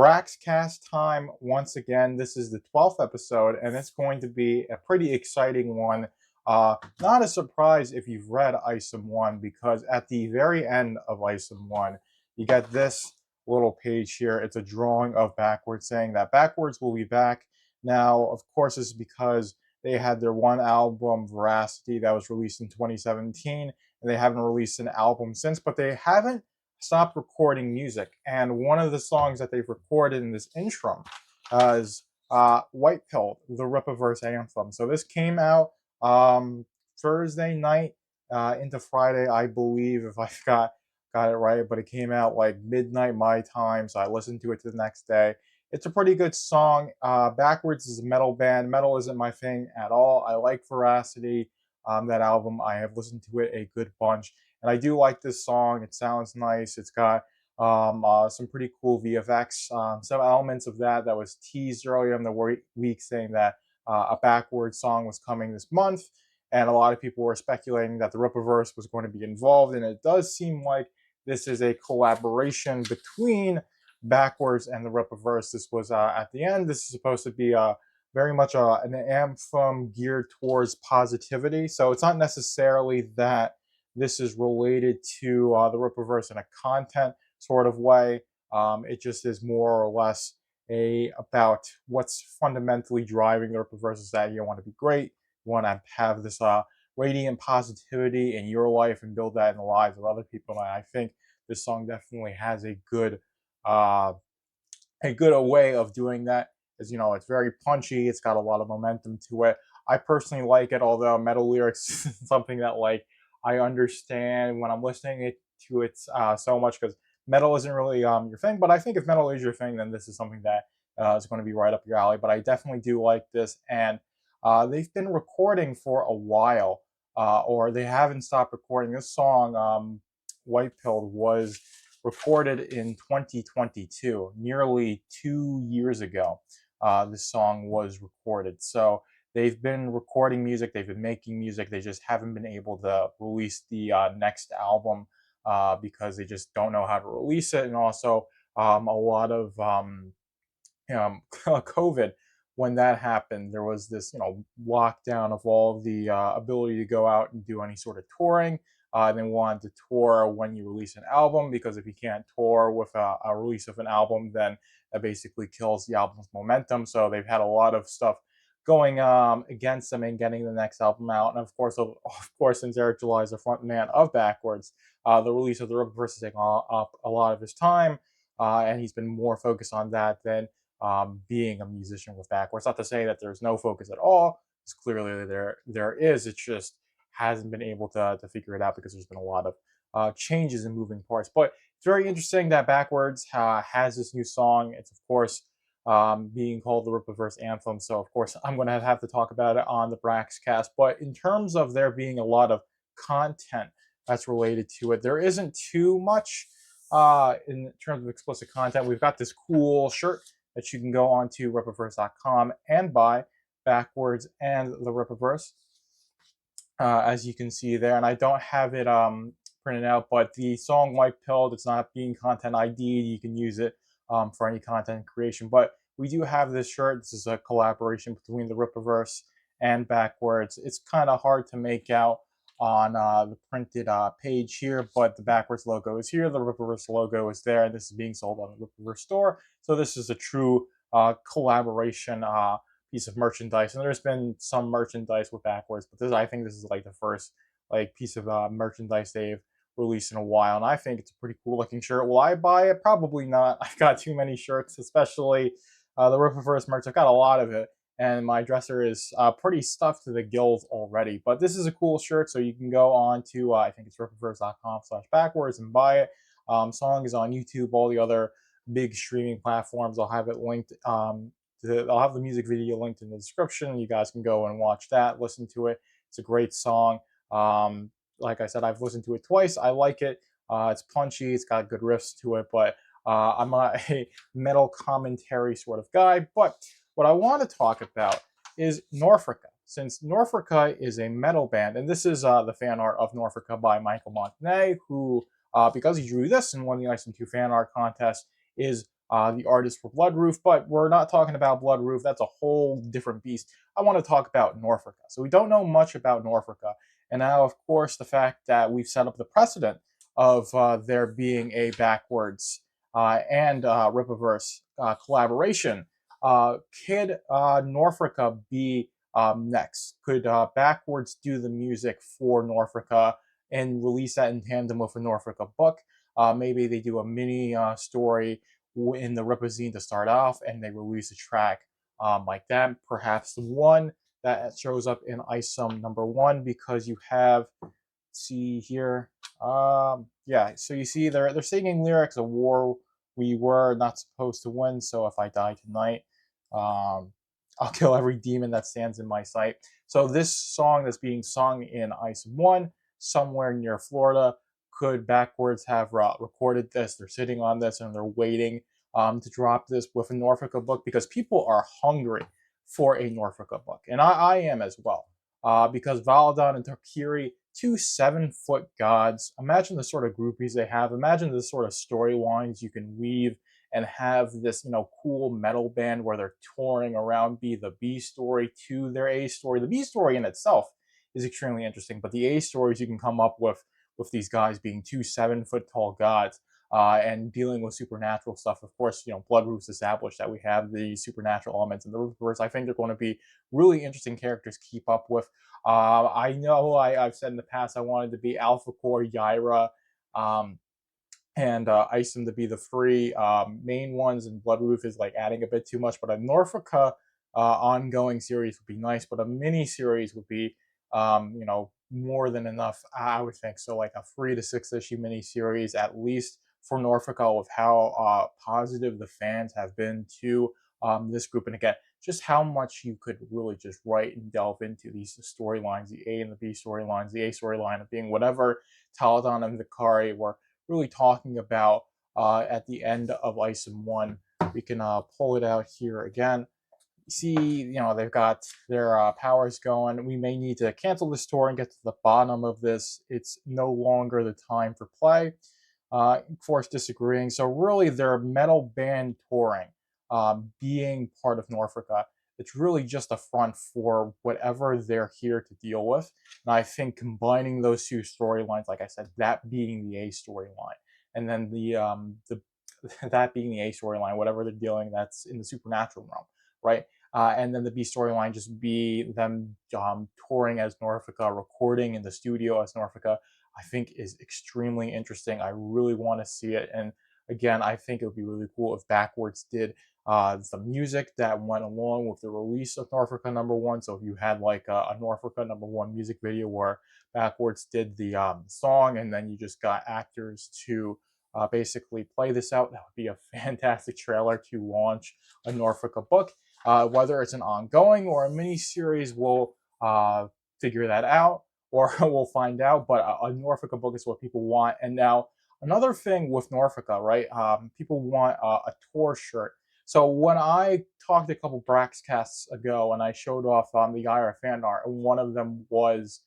Braxcast time once again. This is the 12th episode, and it's going to be a pretty exciting one. Not a surprise if you've read Item 1, because at the very end of Item 1, you get this little page here. It's a drawing of Backwordz saying that Backwordz will be back. Now, of course, this is because they had their one album, Veracity, that was released in 2017, and they haven't released an album since, but they haven't stopped recording music. And one of the songs that they've recorded in this interim is White Pill, the Rippaverse anthem. So this came out Thursday night into Friday, I believe, if I got it right, but it came out like midnight my time, so I listened to it the next day. It's a pretty good song. Backwordz is a metal band. Metal isn't my thing at all. I like Veracity, that album. I have listened to it a good bunch. And I do like this song. It sounds nice. It's got some pretty cool VFX. Some elements of that was teased earlier in the week, saying that a Backwordz song was coming this month. And a lot of people were speculating that the Rippaverse was going to be involved. And it does seem like this is a collaboration between Backwordz and the Rippaverse. This was at the end. This is supposed to be very much an anthem geared towards positivity. So it's not necessarily that this is related to the Rippaverse in a content sort of way. It just is more or less about what's fundamentally driving the Rippaverse, is that you want to be great, you want to have this radiant positivity in your life and build that in the lives of other people. And I think this song definitely has a good way of doing that. As you know, it's very punchy. It's got a lot of momentum to it. I personally like it, although metal lyrics is something that I understand when I'm listening to it so much, because metal isn't really your thing. But I think if metal is your thing, then this is something that is going to be right up your alley. But I definitely do like this, and they've been recording for a while, or they haven't stopped recording. This song, White Pill, was recorded in 2022, nearly 2 years ago. This song was recorded. So they've been recording music, they've been making music, they just haven't been able to release the next album because they just don't know how to release it. And also a lot of COVID, when that happened, there was this lockdown of all of the ability to go out and do any sort of touring. They wanted to tour when you release an album, because if you can't tour with a release of an album, then that basically kills the album's momentum. So they've had a lot of stuff going against them in getting the next album out. And of course, since Eric July is the front man of Backwordz, the release of the Rippaverse is taking up a lot of his time, and he's been more focused on that than being a musician with Backwordz. Not to say that there's no focus at all, because clearly there is. It's just hasn't been able to figure it out because there's been a lot of changes and moving parts. But it's very interesting that Backwordz has this new song. It's, of course, being called the Rippaverse anthem. So, of course, I'm going to have to talk about it on the Braxcast. But in terms of there being a lot of content that's related to it, there isn't too much in terms of explicit content. We've got this cool shirt that you can go on to Rippaverse.com and buy, Backwordz and the Rippaverse. As you can see there, and I don't have it printed out, but the song White Pill, it's not being content ID'd. You can use it for any content creation. But we do have this shirt. This is a collaboration between the Rippaverse and Backwordz. It's kind of hard to make out on the printed page here, but the Backwordz logo is here, the Rippaverse logo is there, and this is being sold on the Rippaverse store. So this is a true collaboration piece of merchandise. And there's been some merchandise with Backwordz, but I think this is like the first piece of merchandise they've released in a while, and I think it's a pretty cool looking shirt. Will I buy it? Probably not. I've got too many shirts, especially the Rippaverse merch. I've got a lot of it, and my dresser is pretty stuffed to the gills already. But this is a cool shirt, so you can go on to I think it's Rippaverse.com/Backwordz and buy it. Song is on YouTube, all the other big streaming platforms. I'll have it linked. I'll have the music video linked in the description. You guys can go and watch that, listen to it. It's a great song. Like I said, I've listened to it twice. I like it. It's punchy. It's got good riffs to it, but I'm not a metal commentary sort of guy. But what I want to talk about is Norfolka. Since Norfolka is a metal band, and this is the fan art of Norfolka by Michael Montagne, who, because he drew this and won the Item 2 fan art contest, is the artist for Bloodroof, but we're not talking about Bloodroof. That's a whole different beast. I want to talk about Norfolk. So we don't know much about Norfolk. And now, of course, the fact that we've set up the precedent of there being a Backwordz and Rippaverse collaboration. Could Norfolk be next? Could Backwordz do the music for Norfolk and release that in tandem with a Norfolk book? Maybe they do a mini story in the Ripazine to start off, and they release a track like that. Perhaps the one that shows up in ISOM #1, because you have, see here, yeah. So you see they're singing lyrics: "A war we were not supposed to win. So if I die tonight, um, I'll kill every demon that stands in my sight." So this song that's being sung in ISOM 1, somewhere near Florida. Could Backwordz have recorded this? They're sitting on this and they're waiting to drop this with a Norfolk book, because people are hungry for a Norfolk book, and I am as well. Because Valadon and Tarkiri, 2 7-foot gods. Imagine the sort of groupies they have. Imagine the sort of storylines you can weave and have this, cool metal band where they're touring around, be the B story to their A story. The B story in itself is extremely interesting, but the A stories you can come up with these guys being 2 7-foot tall gods and dealing with supernatural stuff. Of course, Bloodroof's established that we have the supernatural elements in the Rippaverse. I think they're going to be really interesting characters to keep up with. I know I've said in the past I wanted to be Alpha Core, Yaira, um, and Isom to be the 3 main ones, and Bloodroof is like adding a bit too much. But a Norfolka ongoing series would be nice, but a mini series would be, more than enough, I would think. So like a 3 to 6 issue mini series at least for Norfolka, with how positive the fans have been to this group, and again, just how much you could really just write and delve into these storylines, the A and the B storylines, the A storyline of being whatever Taladon and Vikari were really talking about at the end of ISOM 1. We can pull it out here again. See, they've got their powers going. We may need to cancel this tour and get to the bottom of this. It's no longer the time for play. Force disagreeing. So really, their metal band touring, being part of Norfolka, it's really just a front for whatever they're here to deal with. And I think combining those 2 storylines, like I said, that being the A storyline, and then the that being the A storyline, whatever they're dealing, that's in the supernatural realm, right? And then the B storyline just be them touring as Norfolka, recording in the studio as Norfolka, I think is extremely interesting. I really want to see it. And again, I think it would be really cool if Backwordz did the music that went along with the release of Norfolka #1. So if you had like a Norfolka #1 music video where Backwordz did the song, and then you just got actors to basically play this out, that would be a fantastic trailer to launch a Norfolka book. Whether it's an ongoing or a mini series, we'll figure that out, or we'll find out. But a Norfolka book is what people want. And now another thing with Norfolka, right? People want a tour shirt. So when I talked a couple Braxcasts ago and I showed off the IR fan art, one of them was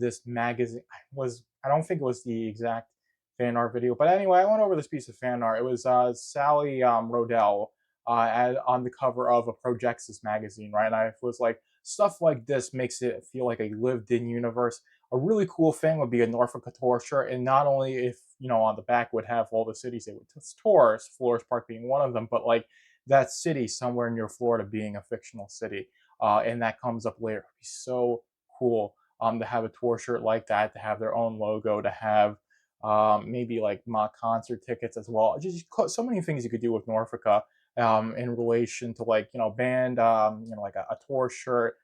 this magazine. I don't think it was the exact fan art video, but anyway, I went over this piece of fan art. It was Sally Rodell on the cover of a Projexis magazine, right? And I was like, stuff like this makes it feel like a lived-in universe. A really cool thing would be a Norfolk tour shirt, and not only if, on the back would have all the cities they would tour, Flores Park being one of them, but like that city somewhere near Florida being a fictional city, and that comes up later. It'd be so cool to have a tour shirt like that, to have their own logo, to have maybe like mock concert tickets as well. Just so many things you could do with Norfolk in relation to like band like a tour shirt,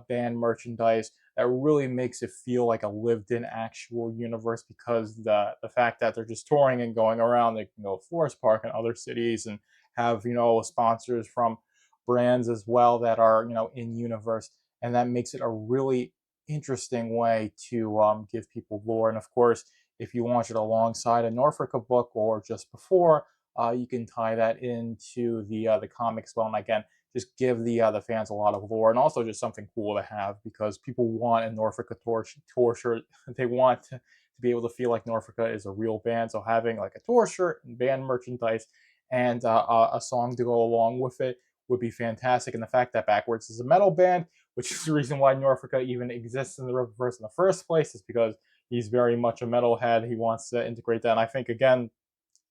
band merchandise that really makes it feel like a lived-in actual universe, because the fact that they're just touring and going around, they can go to Forest Park and other cities and have sponsors from brands as well that are in universe, and that makes it a really interesting way to give people lore. And of course, if you launch it alongside a Norfolk book or just before, you can tie that into the comics well, and again, just give the fans a lot of lore, and also just something cool to have, because people want a Norfolk tour shirt. They want to be able to feel like Norfolk is a real band. So having like a tour shirt and band merchandise and a song to go along with it would be fantastic. And the fact that Backwordz is a metal band, which is the reason why Norfolka even exists in the Rippaverse in the first place, is because he's very much a metalhead. He wants to integrate that. And I think, again,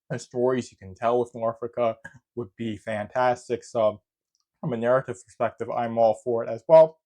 the stories you can tell with Norfolka would be fantastic. So, from a narrative perspective, I'm all for it as well.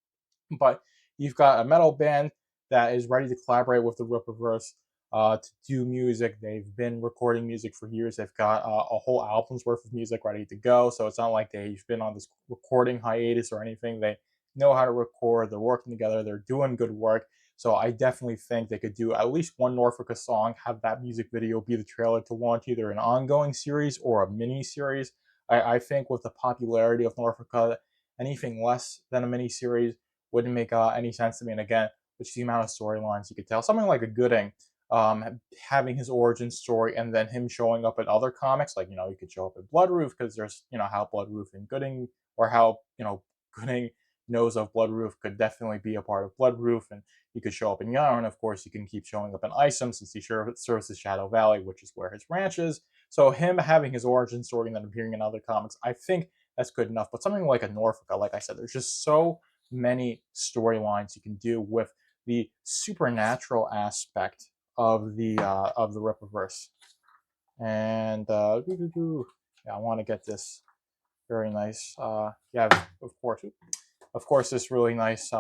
But you've got a metal band that is ready to collaborate with the Rippaverse to do music. They've been recording music for years. They've got a whole album's worth of music ready to go. So it's not like they've been on this recording hiatus or anything. They know how to record. They're working together. They're doing good work. So I definitely think they could do at least one Norfolka song, have that music video be the trailer to launch either an ongoing series or a mini series. I think with the popularity of Norfolka, anything less than a mini series wouldn't make any sense to me. And again, which the amount of storylines you could tell, something like a Gooding, having his origin story and then him showing up in other comics, like you could show up in Bloodroof because there's how Bloodroof and Gooding, or how Gooding knows of Bloodroof could definitely be a part of Bloodroof, and you could show up in Yarn. Of course, you can keep showing up in Isom since he serves as Shadow Valley, which is where his ranch is. So him having his origin story and then appearing in other comics, I think that's good enough. But something like a Norfolk, like I said, there's just so many storylines you can do with the supernatural aspect of the Rippaverse. And yeah, I want to get this very nice. Yeah, of course, this really nice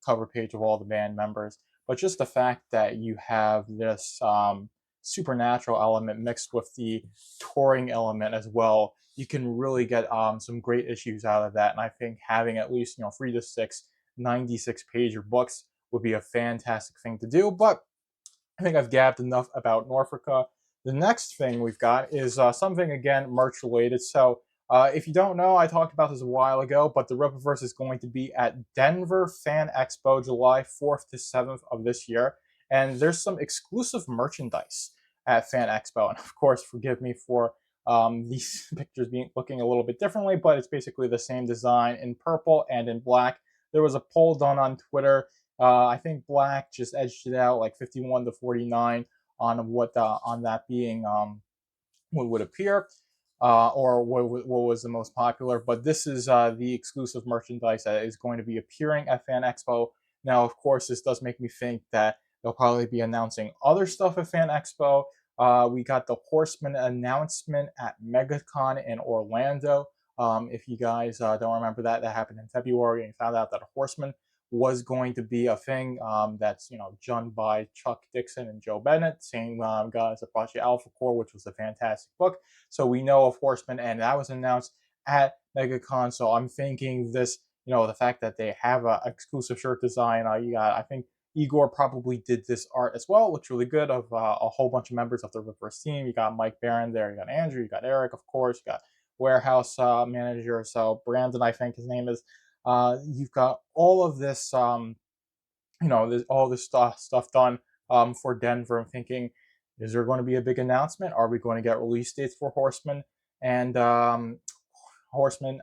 cover page of all the band members. But just the fact that you have this supernatural element mixed with the touring element as well, you can really get some great issues out of that. And I think having at least 3 to 6 96-page books would be a fantastic thing to do. But I think I've gabbed enough about Norfolka. The next thing we've got is something, again, merch related. So if you don't know, I talked about this a while ago, but the Rippaverse is going to be at Denver Fan Expo July 4th to 7th of this year. And there's some exclusive merchandise at Fan Expo. And of course, forgive me for these pictures looking a little bit differently, but it's basically the same design in purple and in black. There was a poll done on Twitter. I think black just edged it out like 51 to 49 on what on that being what would appear, or what was the most popular. But this is the exclusive merchandise that is going to be appearing at Fan Expo. Now, of course, this does make me think that they'll probably be announcing other stuff at Fan Expo. We got the Horseman announcement at MegaCon in Orlando. If you guys don't remember that, that happened in February, and found out that a Horseman was going to be a thing that's done by Chuck Dixon and Joe Bennett, same guys that brought you Alpha Core, which was a fantastic book. So we know of Horseman, and that was announced at MegaCon. So I'm thinking this, the fact that they have a exclusive shirt design. You got, I think Igor probably did this art as well. It looks really good, of a whole bunch of members of the Rippaverse team. You got Mike Barron there, you got Andrew, you got Eric, of course, you got warehouse manager. So Brandon, I think his name is. You've got all of this, all this stuff done for Denver. I'm thinking, is there going to be a big announcement? Are we going to get release dates for Horseman? And Horseman,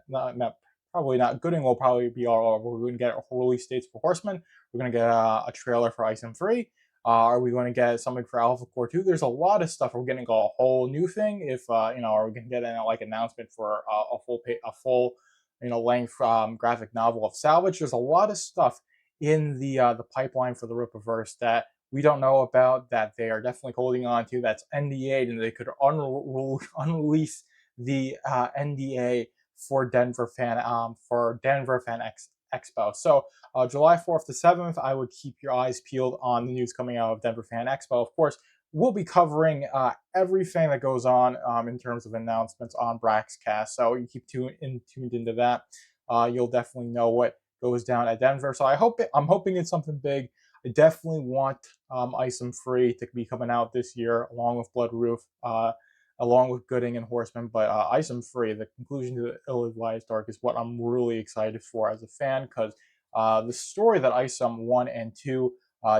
probably not. Gooding will probably be all over. We're going to get release dates for Horseman. We're going to get a trailer for Isom 3. Are we going to get something for Alpha Core 2? There's a lot of stuff. We're getting a whole new thing. If are we going to get an announcement for a full length graphic novel of Salvage? There's a lot of stuff in the pipeline for the Rippaverse that we don't know about, that they are definitely holding on to. That's NDA, and they could unrelease the NDA for Denver Fan Expo. So July 4th to 7th, I would keep your eyes peeled on the news coming out of Denver Fan Expo. Of course, we'll be covering everything that goes on in terms of announcements on Braxcast. So you keep tuned into that. You'll definitely know what goes down at Denver. So I'm hoping it's something big. I definitely want Isom Free to be coming out this year, along with Bloodroof, along with Gooding and Horseman. But Isom Free, the conclusion to the Ill-Advised Dark, is what I'm really excited for as a fan, because the story that Isom 1 and 2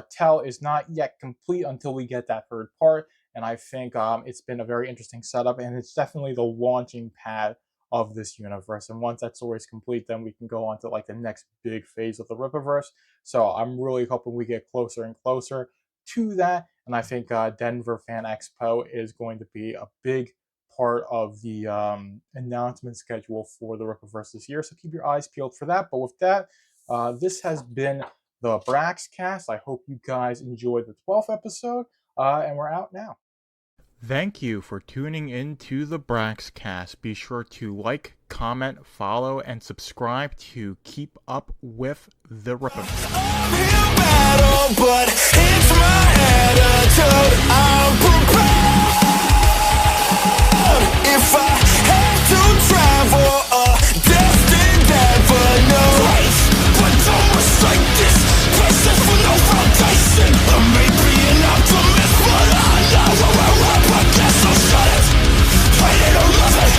tell is not yet complete until we get that third part. And I think it's been a very interesting setup, and it's definitely the launching pad of this universe. And once that story is complete, then we can go on to like the next big phase of the Rippaverse. So I'm really hoping we get closer and closer to that. And I think Denver Fan Expo is going to be a big part of the announcement schedule for the Rippaverse this year. So keep your eyes peeled for that. But with that, this has been the Braxcast. I hope you guys enjoyed the 12th episode, and we're out now. Thank you for tuning in to the Braxcast. Be sure to like, comment, follow, and subscribe to keep up with the Rippaverse. But it's my attitude. I'm prepared. If I had to travel a distant avenue, but don't mistake this process for no foundation. I may be an optimist, but I know we're up against, so shut it. Hate it or love it,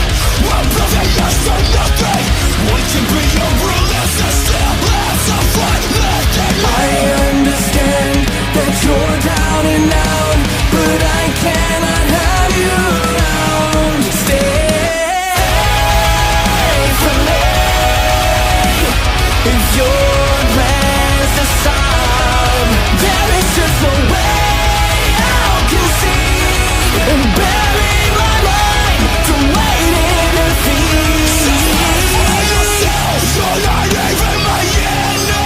I'm building yes or nothing. We can be a realist and still have some fun living. I understand that you're down and out, but I cannot have you around. Stay from me if your plans to stop. There is just a way I can see and bury my mind to wait in defeat. You're not even my enemy,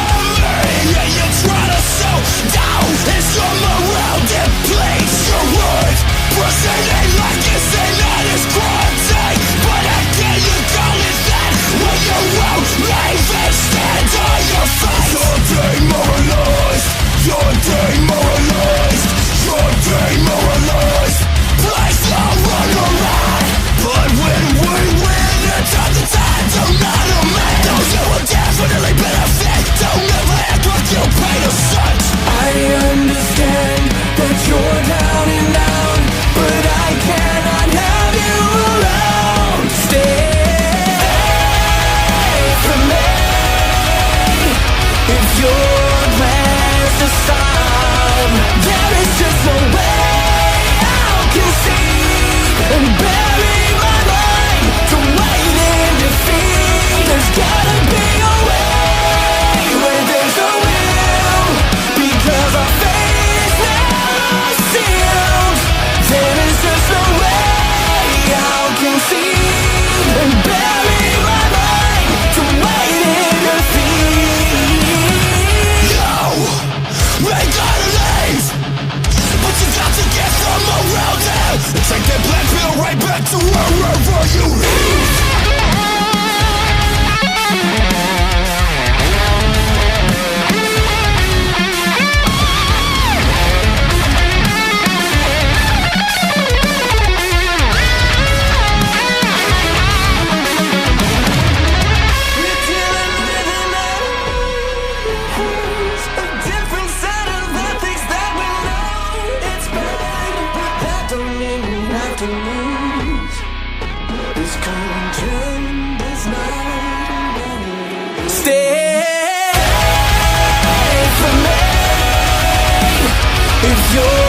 and you try to slow down and some around it place your words. Pushing it like you say that is cruelty, but I can't you call it that when you won't leave and stand on your face. You're demoralized, you're demoralized, you're demoralized. Please don't run around, but when we win, it's on the time to not a man. Those who will definitely benefit don't ever act like you paid a cent. I understand that you're down and out, but I cannot have you around. Stay from me if your plans to stop. There is just no way I can see and bury my mind to wait in defeat. There's gotta be a way where there's a will, because our fate is now sealed. There is just no way I can see and bury my mind to wait in defeat. No, we gotta leave, but you got to get from around it and take that black pill right back to wherever you live. Stay from me if you're